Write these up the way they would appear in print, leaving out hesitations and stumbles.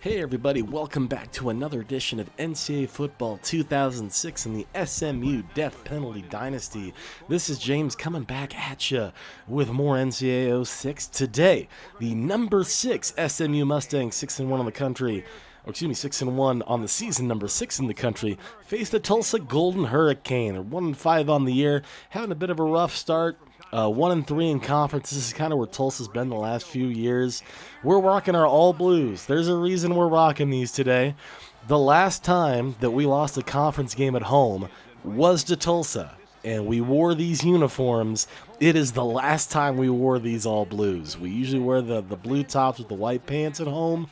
Hey everybody, welcome back to another edition of NCAA Football 2006 in the SMU Death Penalty Dynasty. This is James coming back at you with more NCAA 06. Today, the number 6 SMU Mustangs, 6-1 on the country, 6-1 on the season, number 6 in the country, face the Tulsa Golden Hurricane. They're 1-5 on the year, having a bit of a rough start. 1-3 in conference. This is kind of where Tulsa's been the last few years. We're rocking our all blues. There's a reason we're rocking these today. The last time that we lost a conference game at home was to Tulsa, and we wore these uniforms. It is the last time we wore these all blues. We usually wear the blue tops with the white pants at home.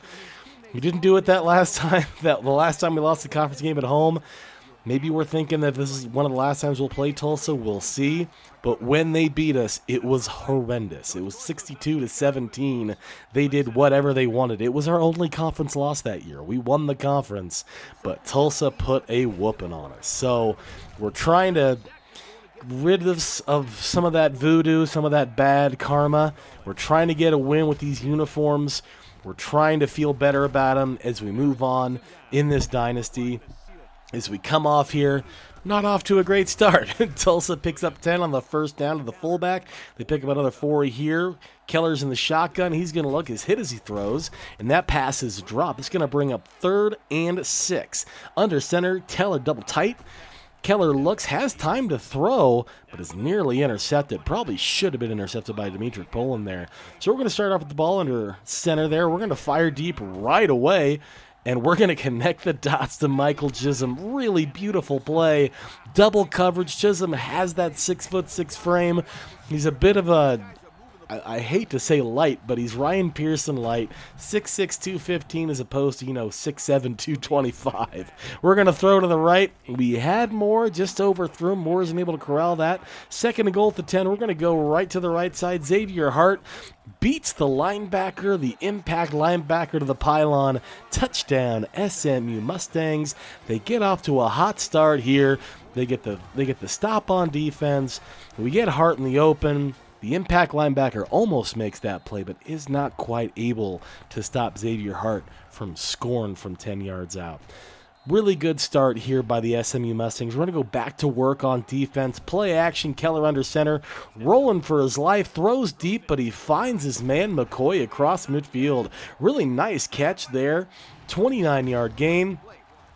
We didn't do it that last time. The last time we lost the conference game at home. Maybe we're thinking that this is one of the last times we'll play Tulsa. We'll see. But when they beat us, it was horrendous. It was 62-17. They did whatever they wanted. It was our only conference loss that year. We won the conference, but Tulsa put a whooping on us. So we're trying to rid of some of that voodoo, some of that bad karma. We're trying to get a win with these uniforms. We're trying to feel better about them as we move on in this dynasty. As we come off here, not off to a great start. Tulsa picks up 10 on the first down to the fullback. They pick up another 4 here. Keller's in the shotgun. He's going to look as hit as he throws, and that pass is dropped. It's going to bring up 3rd and 6. Under center, Keller double tight. Keller looks, has time to throw, but is nearly intercepted. Probably should have been intercepted by Dimitri Poland there. So we're going to start off with the ball under center there. We're going to fire deep right away. And we're going to connect the dots to Michael Chisholm. Really beautiful play. Double coverage. Chisholm has that 6'6" frame. He's a bit of a, I hate to say light, but he's Ryan Pearson light. 6'6", 215 as opposed to, 6'7", 225. We're going to throw to the right. We had Moore, just overthrew. Moore isn't able to corral that. 2nd and goal at the 10. We're going to go right to the right side. Xavier Hart beats the linebacker, the impact linebacker to the pylon. Touchdown, SMU Mustangs. They get off to a hot start here. They get the stop on defense. We get Hart in the open. The impact linebacker almost makes that play, but is not quite able to stop Xavier Hart from scoring from 10 yards out. Really good start here by the SMU Mustangs. We're going to go back to work on defense. Play action, Keller under center, rolling for his life, throws deep, but he finds his man McCoy across midfield. Really nice catch there. 29-yard gain.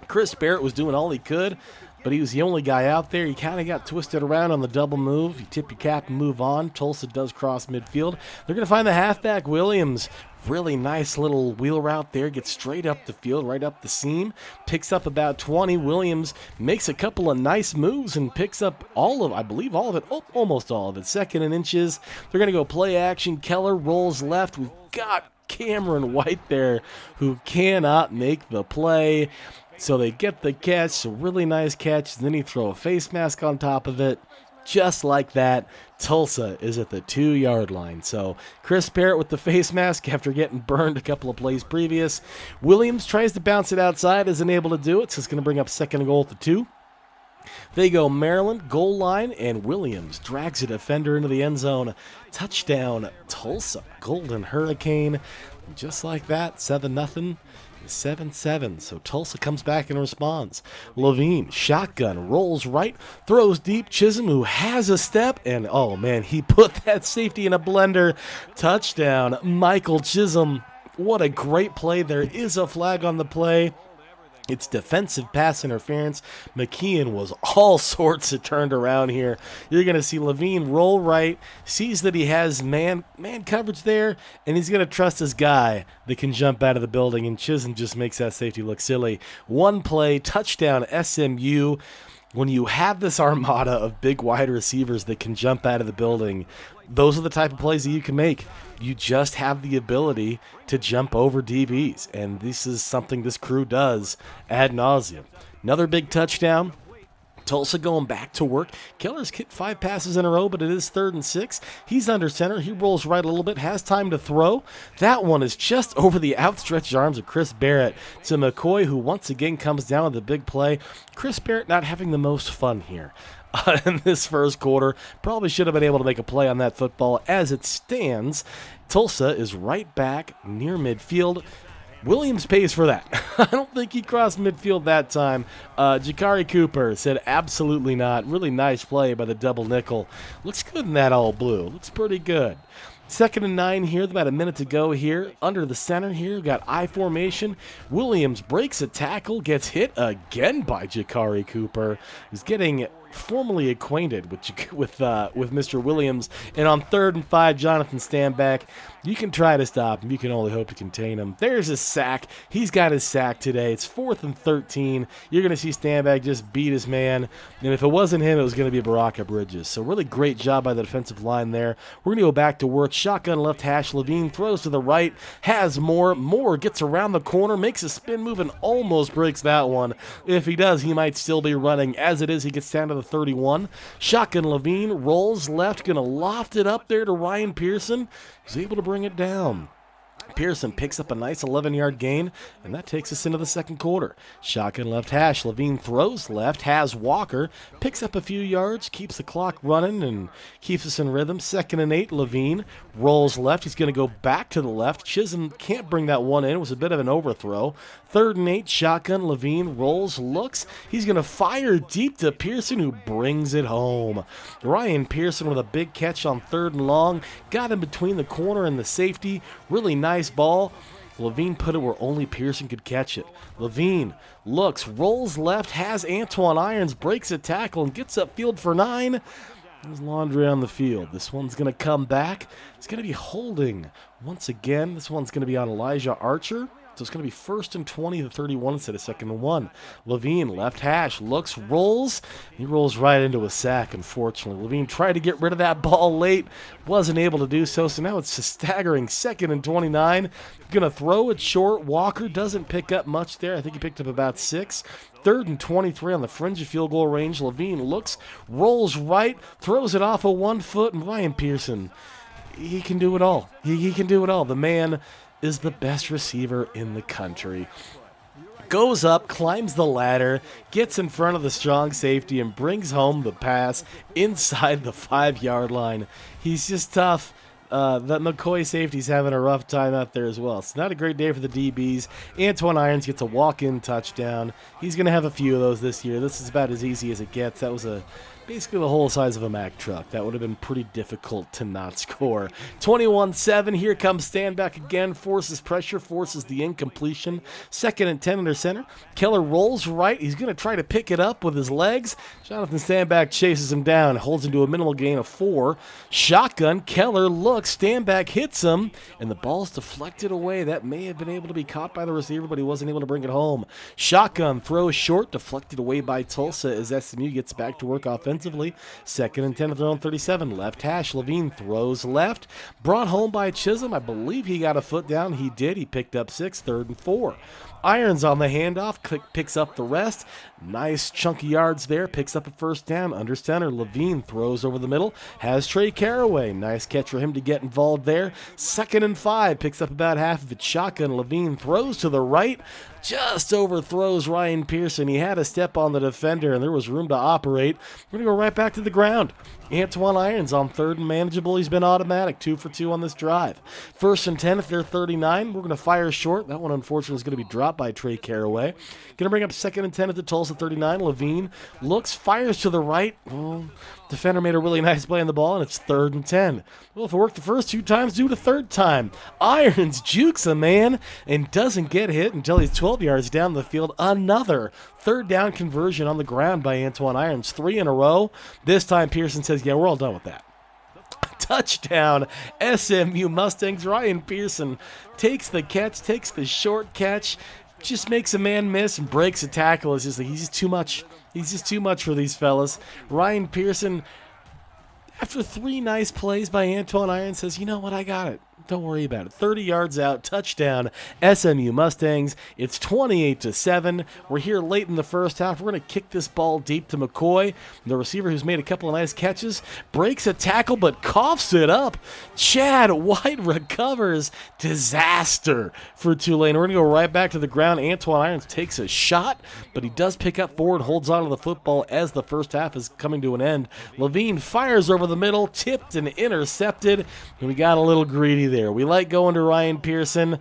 Chris Barrett was doing all he could, but he was the only guy out there. He kind of got twisted around on the double move. You tip your cap and move on. Tulsa does cross midfield. They're going to find the halfback, Williams. Really nice little wheel route there. Gets straight up the field, right up the seam. Picks up about 20. Williams makes a couple of nice moves and picks up all of it. Oh, almost all of it. 2nd and inches. They're going to go play action. Keller rolls left. We've got Cameron White there who cannot make the play. So they get the catch, a really nice catch, and then you throw a face mask on top of it. Just like that, Tulsa is at the 2-yard line. So Chris Barrett with the face mask after getting burned a couple of plays previous. Williams tries to bounce it outside, isn't able to do it, so it's going to bring up 2nd and goal at the 2. They go Maryland, goal line, and Williams drags a defender into the end zone. Touchdown, Tulsa, Golden Hurricane. Just like that, 7-0. 7-7, so Tulsa comes back and responds. Levine, shotgun, rolls right, throws deep. Chisholm, who has a step, and oh man, he put that safety in a blender. Touchdown, Michael Chisholm. What a great play. There is a flag on the play. It's defensive pass interference. McKeon was all sorts of turned around here. You're going to see Levine roll right, sees that he has man coverage there, and he's going to trust his guy that can jump out of the building, and Chisholm just makes that safety look silly. One play, touchdown SMU. When you have this armada of big wide receivers that can jump out of the building, those are the type of plays that you can make. You just have the ability to jump over DBs, and this is something this crew does ad nauseum. Another big touchdown. Tulsa going back to work. Keller's hit 5 passes in a row, but it is 3rd and 6. He's under center. He rolls right a little bit, has time to throw. That one is just over the outstretched arms of Chris Barrett to McCoy, who once again comes down with the big play. Chris Barrett not having the most fun here in this first quarter. Probably should have been able to make a play on that football. As it stands, Tulsa is right back near midfield. Williams pays for that. I don't think he crossed midfield that time. Jakari Cooper said absolutely not. Really nice play by the double nickel. Looks good in that all blue. Looks pretty good. 2nd and 9 here, about a minute to go here. Under the center here, we've got I formation. Williams breaks a tackle, gets hit again by Jakari Cooper, who's getting formally acquainted with Mr. Williams. And on 3rd and 5, Jonathan Stanback, you can try to stop him. You can only hope to contain him. There's his sack. He's got his sack today. It's 4th and 13. You're going to see Stanback just beat his man. And if it wasn't him, it was going to be Baraka Bridges. So really great job by the defensive line there. We're going to go back to work. Shotgun left hash. Levine throws to the right. Has more. Moore gets around the corner. Makes a spin move and almost breaks that one. If he does, he might still be running. As it is, he gets down to the 31. Shotgun Levine rolls left. Going to loft it up there to Ryan Pearson. He's able to bring it down. Pearson picks up a nice 11-yard gain, and that takes us into the 2nd quarter. Shotgun left hash. Levine throws left, has Walker, picks up a few yards, keeps the clock running, and keeps us in rhythm. 2nd and 8, Levine rolls left. He's going to go back to the left. Chisholm can't bring that one in. It was a bit of an overthrow. 3rd and 8, shotgun. Levine rolls, looks. He's going to fire deep to Pearson, who brings it home. Ryan Pearson with a big catch on 3rd and long. Got him between the corner and the safety. Really nice ball. Levine put it where only Pearson could catch it. Levine looks, rolls left, has Antoine Irons, breaks a tackle, and gets upfield for 9. There's laundry on the field. This one's going to come back. It's going to be holding once again. This one's going to be on Elijah Archer. So it's going to be 1st and 20 to 31 instead of 2nd and 1. Levine, left hash, looks, rolls. He rolls right into a sack, unfortunately. Levine tried to get rid of that ball late. Wasn't able to do so. So now it's a staggering 2nd and 29. Going to throw it short. Walker doesn't pick up much there. I think he picked up about 6. 3rd and 23 on the fringe of field goal range. Levine looks, rolls right, throws it off of 1 foot, and Ryan Pearson, he can do it all. He can do it all. The man is the best receiver in the country. Goes up, climbs the ladder, gets in front of the strong safety, and brings home the pass inside the 5-yard line. He's just tough. That McCoy safety's having a rough time out there as well. It's not a great day for the DBs. Antoine Irons gets a walk-in touchdown. He's going to have a few of those this year. This is about as easy as it gets. That was basically the whole size of a Mack truck. That would have been pretty difficult to not score. 21-7. Here comes Stanback again. Forces pressure. Forces the incompletion. 2nd and 10 under center. Keller rolls right. He's going to try to pick it up with his legs. Jonathan Stanback chases him down. Holds him to a minimal gain of 4. Shotgun. Keller looks. Stanback hits him. And the ball's deflected away. That may have been able to be caught by the receiver, but he wasn't able to bring it home. Shotgun throws short. Deflected away by Tulsa as SMU gets back to work offensively. 2nd and 10 at their own 37. Left hash. Levine throws left. Brought home by Chisholm. I believe he got a foot down. He did. He picked up 6. 3rd and 4. Irons on the handoff. Picks up the rest. Nice chunky yards there. Picks up a 1st down. Under center. Levine throws over the middle. Has Trey Caraway. Nice catch for him to get involved there. 2nd and 5. Picks up about half of it. Shotgun. Levine throws to the right. Just overthrows Ryan Pearson. He had a step on the defender, and there was room to operate. We're going to go right back to the ground. Antoine Irons on 3rd and manageable. He's been automatic, 2 for 2 on this drive. 1st and 10 at their 39. We're going to fire short. That one, unfortunately, is going to be dropped by Trey Caraway. Going to bring up 2nd and 10 at the Tulsa 39. Levine looks, fires to the right. Defender made a really nice play on the ball, and it's 3rd and 10. Well, if it worked the first 2 times, do it a 3rd time. Irons jukes a man and doesn't get hit until he's 12 yards down the field. Another 3rd down conversion on the ground by Antoine Irons. 3 in a row. This time Pearson says, yeah, we're all done with that. Touchdown, SMU Mustangs. Ryan Pearson takes the catch, takes the short catch, just makes a man miss and breaks a tackle. It's just like, he's just too much. He's just too much for these fellas. Ryan Pearson, after 3 nice plays by Antoine Irons, says, you know what, I got it. Don't worry about it. 30 yards out, touchdown, SMU Mustangs. It's 28-7. We're here late in the first half. We're going to kick this ball deep to McCoy. The receiver, who's made a couple of nice catches, breaks a tackle but coughs it up. Chad White recovers. Disaster for Tulane. We're going to go right back to the ground. Antoine Irons takes a shot, but he does pick up forward, holds on to the football as the first half is coming to an end. Levine fires over the middle, tipped and intercepted, and we got a little greedy there. We like going to Ryan Pearson,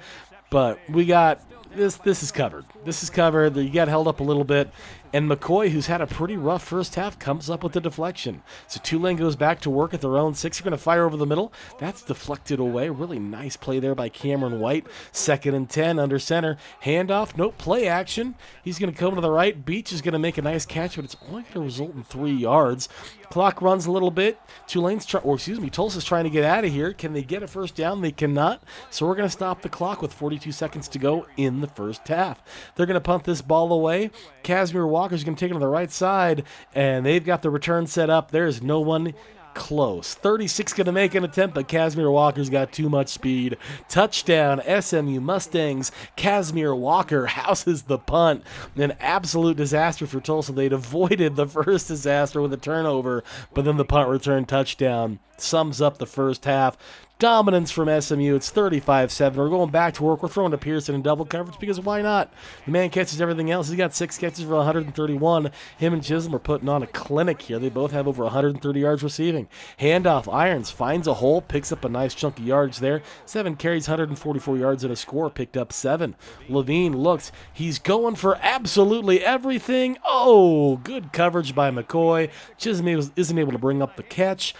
but we got This is covered. This is covered. You got held up a little bit. And McCoy, who's had a pretty rough first half, comes up with the deflection. So Tulane goes back to work at their own 6. They're going to fire over the middle. That's deflected away. Really nice play there by Cameron White. 2nd and 10 under center. Handoff. Nope. Play action. He's going to come to the right. Beach is going to make a nice catch, but it's only going to result in 3 yards. Clock runs a little bit. Tulsa's trying to get out of here. Can they get a first down? They cannot. So we're going to stop the clock with 42 seconds to go in the first half. They're going to punt this ball away. Casimir Walker's going to take it to the right side, and they've got the return set up. There's no one close. 36 going to make an attempt, but Casimir Walker's got too much speed. Touchdown, SMU Mustangs. Casimir Walker houses the punt. An absolute disaster for Tulsa. They'd avoided the first disaster with a turnover, but then the punt return touchdown sums up the first half. Dominance from SMU. It's 35-7. We're going back to work. We're throwing to Pearson in double coverage because why not? The man catches everything else. He's got 6 catches for 131. Him and Chisholm are putting on a clinic here. They both have over 130 yards receiving. Handoff. Irons finds a hole, picks up a nice chunk of yardage there. 7 carries, 144 yards and a score. Picked up 7. Levine looks. He's going for absolutely everything. Oh, good coverage by McCoy. Chisholm isn't able to bring up the catch.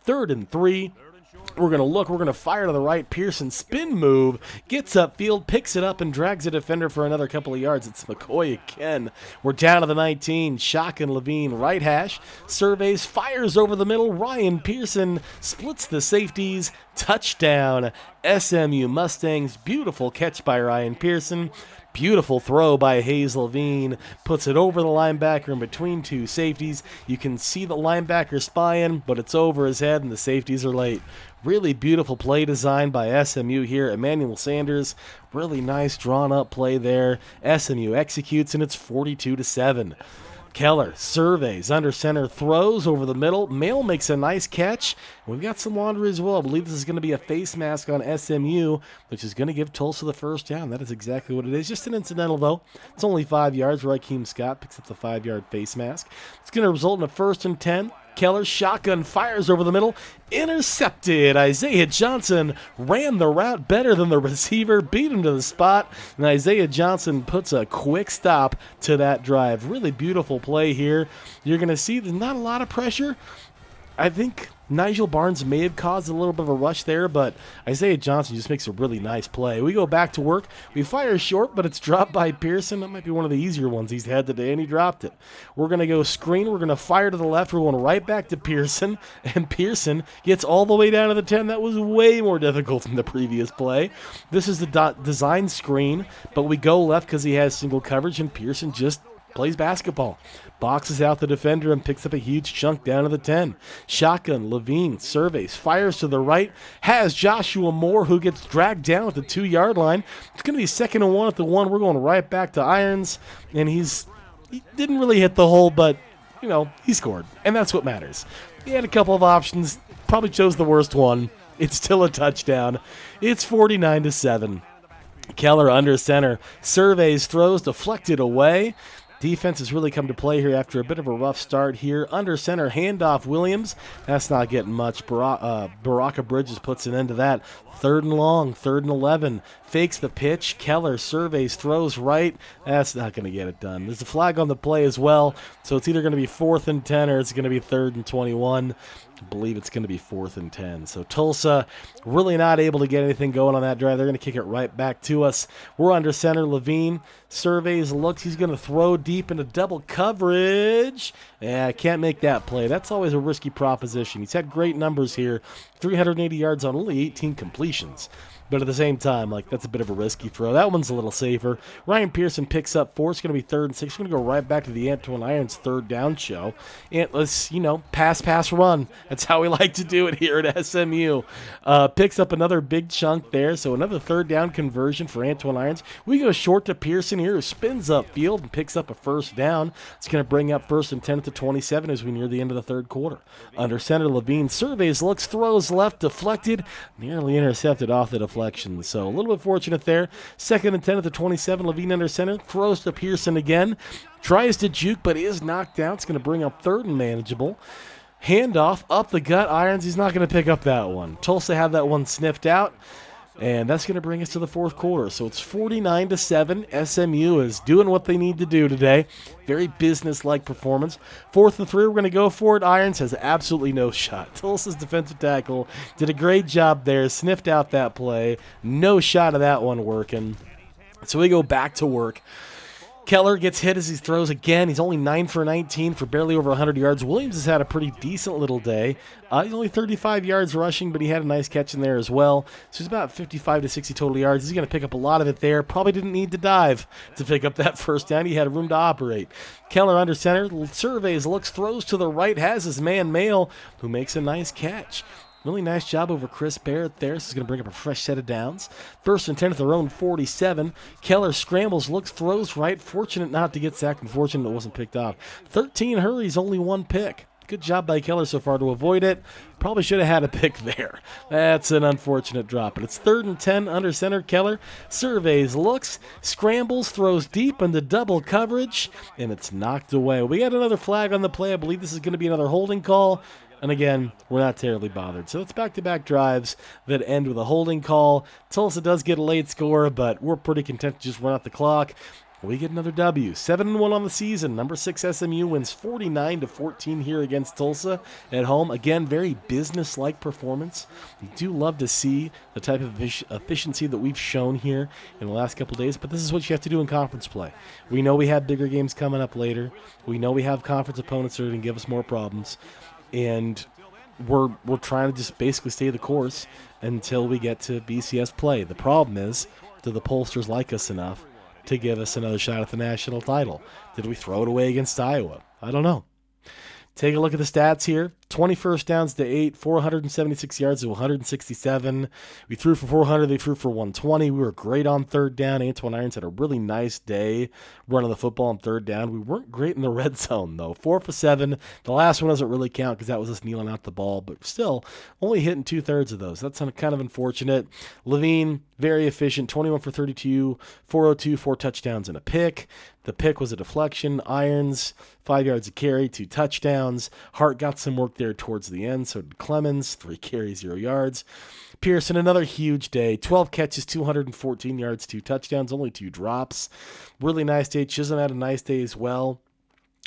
3rd and 3. We're going to look. We're going to fire to the right. Pearson spin move. Gets upfield, picks it up, and drags a defender for another couple of yards. It's McCoy again. We're down to the 19. Shotgun Levine, right hash. Surveys, fires over the middle. Ryan Pearson splits the safeties. Touchdown, SMU Mustangs. Beautiful catch by Ryan Pearson. Beautiful throw by Hayes Levine. Puts it over the linebacker in between 2 safeties. You can see the linebacker spying, but it's over his head and the safeties are late. Really beautiful play design by SMU here. Emmanuel Sanders, really nice drawn up play there. SMU executes and it's 42-7. Keller surveys under center, throws over the middle. Mail makes a nice catch. We've got some laundry as well. I believe this is going to be a face mask on SMU, which is going to give Tulsa the first down. That is exactly what it is. Just an incidental, though. It's only 5 yards. Raheem Scott picks up the 5-yard face mask. It's going to result in a 1st and 10. Keller shotgun fires over the middle. Intercepted. Isaiah Johnson ran the route better than the receiver, beat him to the spot, and Isaiah Johnson puts a quick stop to that drive. Really beautiful play here. You're going to see there's not a lot of pressure. I think Nigel Barnes may have caused a little bit of a rush there, but Isaiah Johnson just makes a really nice play. We go back to work. We fire short, but it's dropped by Pearson. That might be one of the easier ones he's had today, and he dropped it. We're going to go screen. We're going to fire to the left. We're going right back to Pearson, and Pearson gets all the way down to the 10. That was way more difficult than the previous play. This is the design screen, but we go left because he has single coverage, and Pearson just plays basketball. Boxes out the defender and picks up a huge chunk down to the 10. Shotgun, Levine, surveys, fires to the right, has Joshua Moore, who gets dragged down at the 2-yard line. It's going to be 2nd and 1 at the 1. We're going right back to Irons, and he didn't really hit the hole, but, he scored, and that's what matters. He had a couple of options, probably chose the worst one. It's still a touchdown. It's 49-7. Keller under center, surveys, throws, deflected away. Defense has really come to play here after a bit of a rough start here. Under center, handoff Williams. That's not getting much. Baraka Bridges puts an end to that. 3rd and long, 3rd and 11. Fakes the pitch. Keller surveys, throws right. That's not going to get it done. There's a flag on the play as well, so it's either going to be 4th and 10 or it's going to be 3rd and 21. I believe it's going to be 4th and 10. So Tulsa really not able to get anything going on that drive. They're going to kick it right back to us. We're under center. Levine surveys, looks. He's going to throw deep into double coverage. Yeah, can't make that play. That's always a risky proposition. He's had great numbers here. 380 yards on only 18 completions. But at the same time, that's a bit of a risky throw. That one's a little safer. Ryan Pearson picks up 4. It's going to be 3rd and 6. We're going to go right back to the Antoine Irons 3rd down show. And let's, pass, run. That's how we like to do it here at SMU. Picks up another big chunk there. So another 3rd down conversion for Antoine Irons. We go short to Pearson here, who spins up field and picks up a 1st down. It's going to bring up 1st and 10 at the 27 as we near the end of the 3rd quarter. Under center, Levine surveys, looks, throws left, deflected, nearly intercepted off the deflection. So a little bit fortunate there. 2nd and 10 at the 27. Levine under center. Throws to Pearson again. Tries to juke, but is knocked down. It's going to bring up 3rd and manageable. Handoff up the gut. Irons, he's not going to pick up that one. Tulsa had that one sniffed out. And that's going to bring us to the fourth quarter. So it's 49-7. SMU is doing what they need to do today. Very business-like performance. 4th and 3, we're going to go for it. Irons has absolutely no shot. Tulsa's defensive tackle did a great job there, sniffed out that play. No shot of that one working. So we go back to work. Keller gets hit as he throws again. He's only 9 for 19 for barely over 100 yards. Williams has had a pretty decent little day. He's only 35 yards rushing, but he had a nice catch in there as well. So he's about 55 to 60 total yards. He's going to pick up a lot of it there. Probably didn't need to dive to pick up that first down. He had room to operate. Keller under center, surveys, looks, throws to the right, has his man Mail, who makes a nice catch. Really nice job over Chris Barrett there. This is going to bring up a fresh set of downs. 1st and 10 at their own 47. Keller scrambles, looks, throws right. Fortunate not to get sacked, and fortunate it wasn't picked off. 13 hurries, only 1 pick. Good job by Keller so far to avoid it. Probably should have had a pick there. That's an unfortunate drop. But it's 3rd and 10 under center. Keller surveys, looks, scrambles, throws deep into double coverage, and it's knocked away. We got another flag on the play. I believe this is going to be another holding call. And again, we're not terribly bothered. So it's back-to-back drives that end with a holding call. Tulsa does get a late score, but we're pretty content to just run out the clock. We get another W. 7-1 on the season. Number 6 SMU wins 49-14 here against Tulsa at home. Again, very business-like performance. We do love to see the type of efficiency that we've shown here in the last couple of days, but this is what you have to do in conference play. We know we have bigger games coming up later. We know we have conference opponents that are going to give us more problems. And we're trying to just basically stay the course until we get to BCS play. The problem is, do the pollsters like us enough to give us another shot at the national title? Did we throw it away against Iowa? I don't know. Take a look at the stats here. 20 first downs to 8, 476 yards to 167. We threw for 400. They threw for 120. We were great on 3rd down. Antoine Irons had a really nice day running the football on 3rd down. We weren't great in the red zone, though. 4 for 7. The last one doesn't really count because that was us kneeling out the ball, but still only hitting 2/3 of those. That's kind of unfortunate. Levine, very efficient, 21 for 32, 402, 4 touchdowns and a pick. The pick was a deflection. Irons, 5 yards a carry, 2 touchdowns. Hart got some work there towards the end. So did Clemens, 3 carries, 0 yards. Pearson, another huge day. 12 catches, 214 yards, 2 touchdowns, only 2 drops. Really nice day. Chisholm had a nice day as well.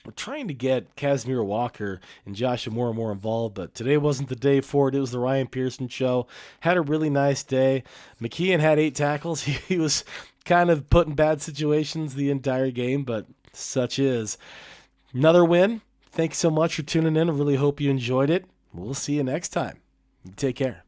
We're trying to get Casimir Walker and Joshua more and more involved, but today wasn't the day for it. It was the Ryan Pearson show. Had a really nice day. McKeon had 8 tackles. He was kind of put in bad situations the entire game, but such is. Another win. Thanks so much for tuning in. I really hope you enjoyed it. We'll see you next time. Take care.